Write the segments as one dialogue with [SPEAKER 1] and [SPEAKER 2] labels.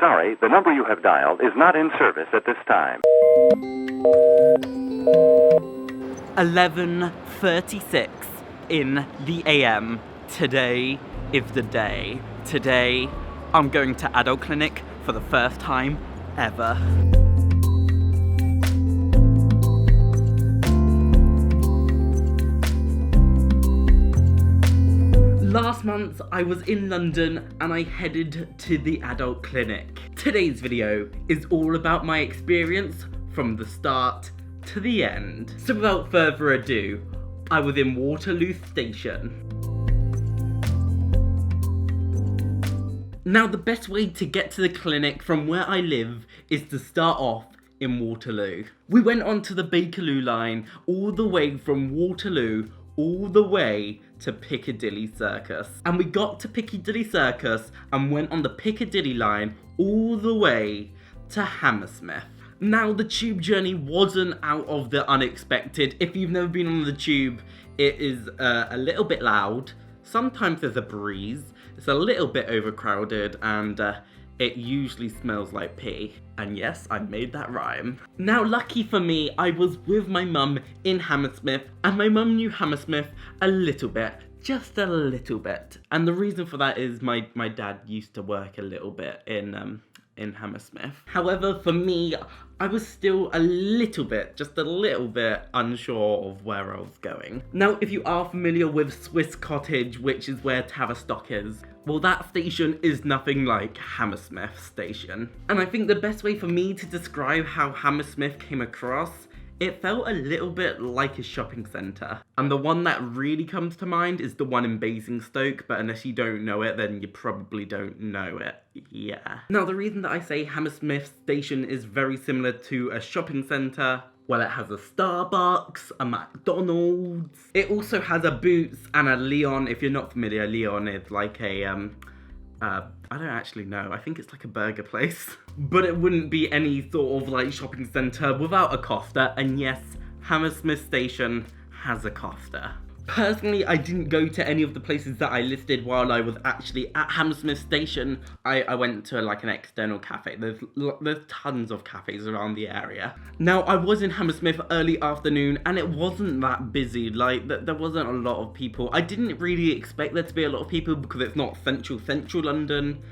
[SPEAKER 1] sorry, the number you have dialed is not in service at this time.
[SPEAKER 2] 11:36 in the AM. Today is the day. Today, I'm going to adult clinic for the first time ever. Last month, I was in London and I headed to the adult clinic. Today's video is all about my experience from the start to the end. So without further ado, I was in Waterloo Station. Now, the best way to get to the clinic from where I live is to start off in Waterloo. We went onto the Bakerloo line all the way from Waterloo all the way to Piccadilly Circus. And we got to Piccadilly Circus and went on the Piccadilly line all the way to Hammersmith. Now, the tube journey wasn't out of the unexpected. If you've never been on the tube, it is a little bit loud. Sometimes there's a breeze. It's a little bit overcrowded and it usually smells like pee. And yes, I made that rhyme. Now, lucky for me, I was with my mum in Hammersmith, and my mum knew Hammersmith a little bit. Just a little bit. And the reason for that is my dad used to work a little bit in Hammersmith. However, for me, I was still just a little bit unsure of where I was going. Now, if you are familiar with Swiss Cottage, which is where Tavistock is, well, that station is nothing like Hammersmith Station. And I think the best way for me to describe how Hammersmith came across, it felt a little bit like a shopping centre. And the one that really comes to mind is the one in Basingstoke, but unless you don't know it, then you probably don't know it. Yeah. Now, the reason that I say Hammersmith Station is very similar to a shopping centre, well, it has a Starbucks, a McDonald's. It also has a Boots and a Leon. If you're not familiar, Leon is like a, I don't actually know. I think it's like a burger place. But it wouldn't be any sort of like shopping centre without a Costa. And yes, Hammersmith Station has a Costa. Personally, I didn't go to any of the places that I listed while I was actually at Hammersmith Station. I went to like an external cafe. There's tons of cafes around the area. Now, I was in Hammersmith early afternoon and it wasn't that busy. Like, there wasn't a lot of people. I didn't really expect there to be a lot of people because it's not central London,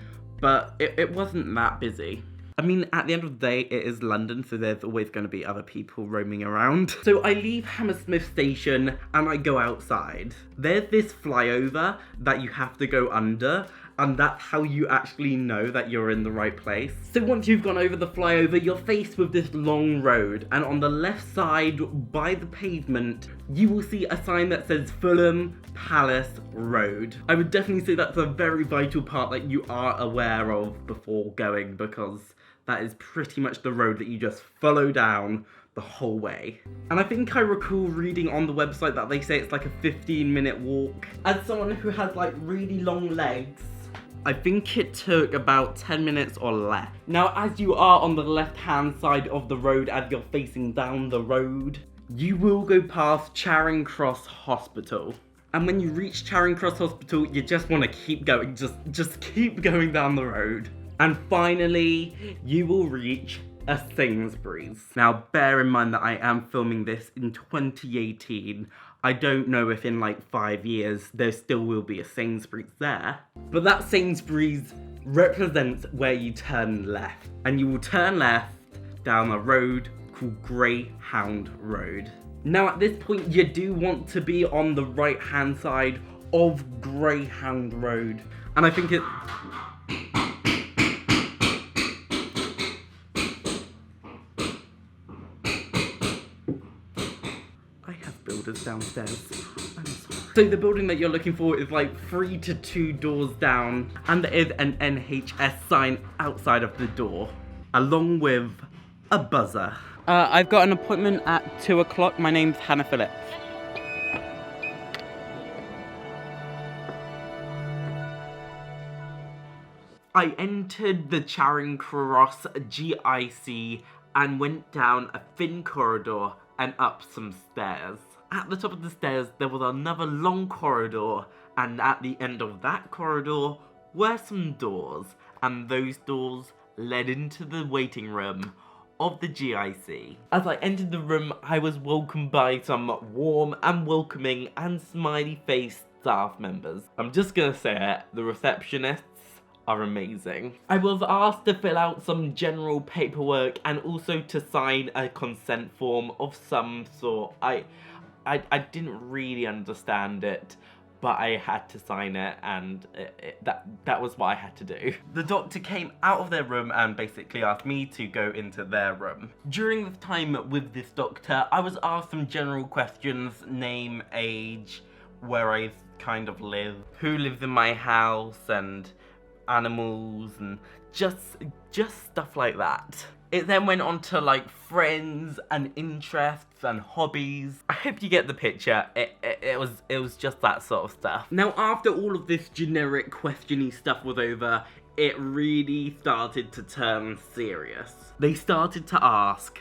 [SPEAKER 2] but it wasn't that busy. I mean, at the end of the day, it is London, so there's always going to be other people roaming around. So I leave Hammersmith Station and I go outside. There's this flyover that you have to go under, and that's how you actually know that you're in the right place. So once you've gone over the flyover, you're faced with this long road, and on the left side, by the pavement, you will see a sign that says Fulham Palace Road. I would definitely say that's a very vital part that you are aware of before going, because that is pretty much the road that you just follow down the whole way. And I think I recall reading on the website that they say it's like a 15-minute walk. As someone who has like really long legs, I think it took about 10 minutes or less. Now, as you are on the left-hand side of the road, as you're facing down the road, you will go past Charing Cross Hospital. And when you reach Charing Cross Hospital, you just want to keep going, just keep going down the road. And finally, you will reach a Sainsbury's. Now, bear in mind that I am filming this in 2018. I don't know if in like 5 years there still will be a Sainsbury's there. But that Sainsbury's represents where you turn left. And you will turn left down a road called Greyhound Road. Now, at this point, you do want to be on the right-hand side of Greyhound Road. And I think builders downstairs. I'm sorry. So the building that you're looking for is like 3 to 2 doors down, and there is an NHS sign outside of the door, along with a buzzer. I've got an appointment at 2 o'clock. My name's Hannah Phillips. I entered the Charing Cross GIC and went down a thin corridor and up some stairs. At the top of the stairs, there was another long corridor, and at the end of that corridor were some doors, and those doors led into the waiting room of the GIC. As I entered the room, I was welcomed by some warm and welcoming and smiley-faced staff members. I'm just gonna say it, the receptionists are amazing. I was asked to fill out some general paperwork and also to sign a consent form of some sort. I didn't really understand it, but I had to sign it, and that was what I had to do. The doctor came out of their room and basically asked me to go into their room. During the time with this doctor, I was asked some general questions: name, age, where I kind of live, who lives in my house, and animals, and just stuff like that. It then went on to like friends and interests and hobbies. I hope you get the picture. It was just that sort of stuff. Now, after all of this generic questiony stuff was over, it really started to turn serious. They started to ask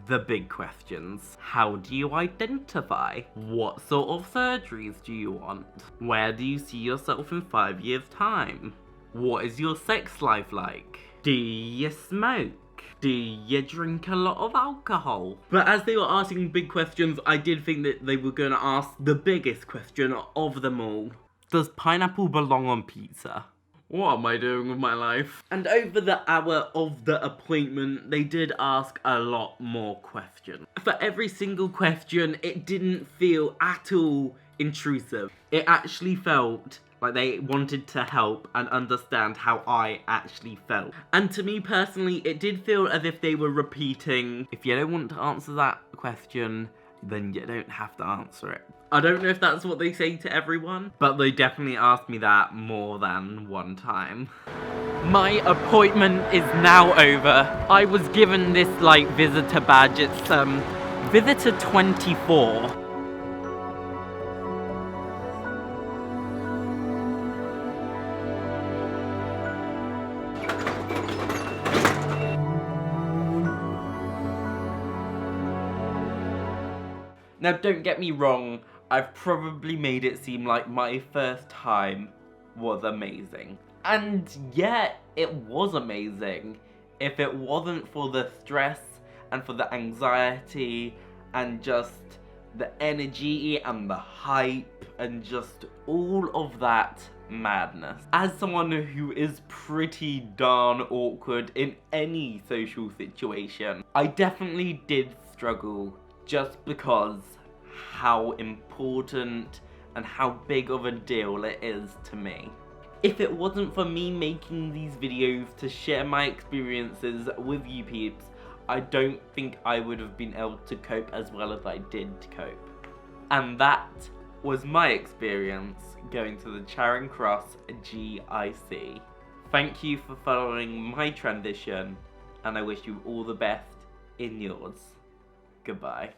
[SPEAKER 2] the big questions. How do you identify? What sort of surgeries do you want? Where do you see yourself in 5 years' time? What is your sex life like? Do you smoke? Do you drink a lot of alcohol? But as they were asking big questions, I did think that they were going to ask the biggest question of them all. Does pineapple belong on pizza? What am I doing with my life? And over the hour of the appointment, they did ask a lot more questions. For every single question, it didn't feel at all intrusive. It actually felt like they wanted to help and understand how I actually felt. And to me personally, it did feel as if they were repeating, if you don't want to answer that question, then you don't have to answer it. I don't know if that's what they say to everyone, but they definitely asked me that more than one time. My appointment is now over. I was given this like visitor badge. It's visitor 24. Now, don't get me wrong, I've probably made it seem like my first time was amazing. And yeah, it was amazing. If it wasn't for the stress and for the anxiety and just the energy and the hype and just all of that madness. As someone who is pretty darn awkward in any social situation, I definitely did struggle just because how important and how big of a deal it is to me. If it wasn't for me making these videos to share my experiences with you peeps, I don't think I would have been able to cope as well as I did cope. And that was my experience going to the Charing Cross GIC. Thank you for following my transition, and I wish you all the best in yours. Goodbye.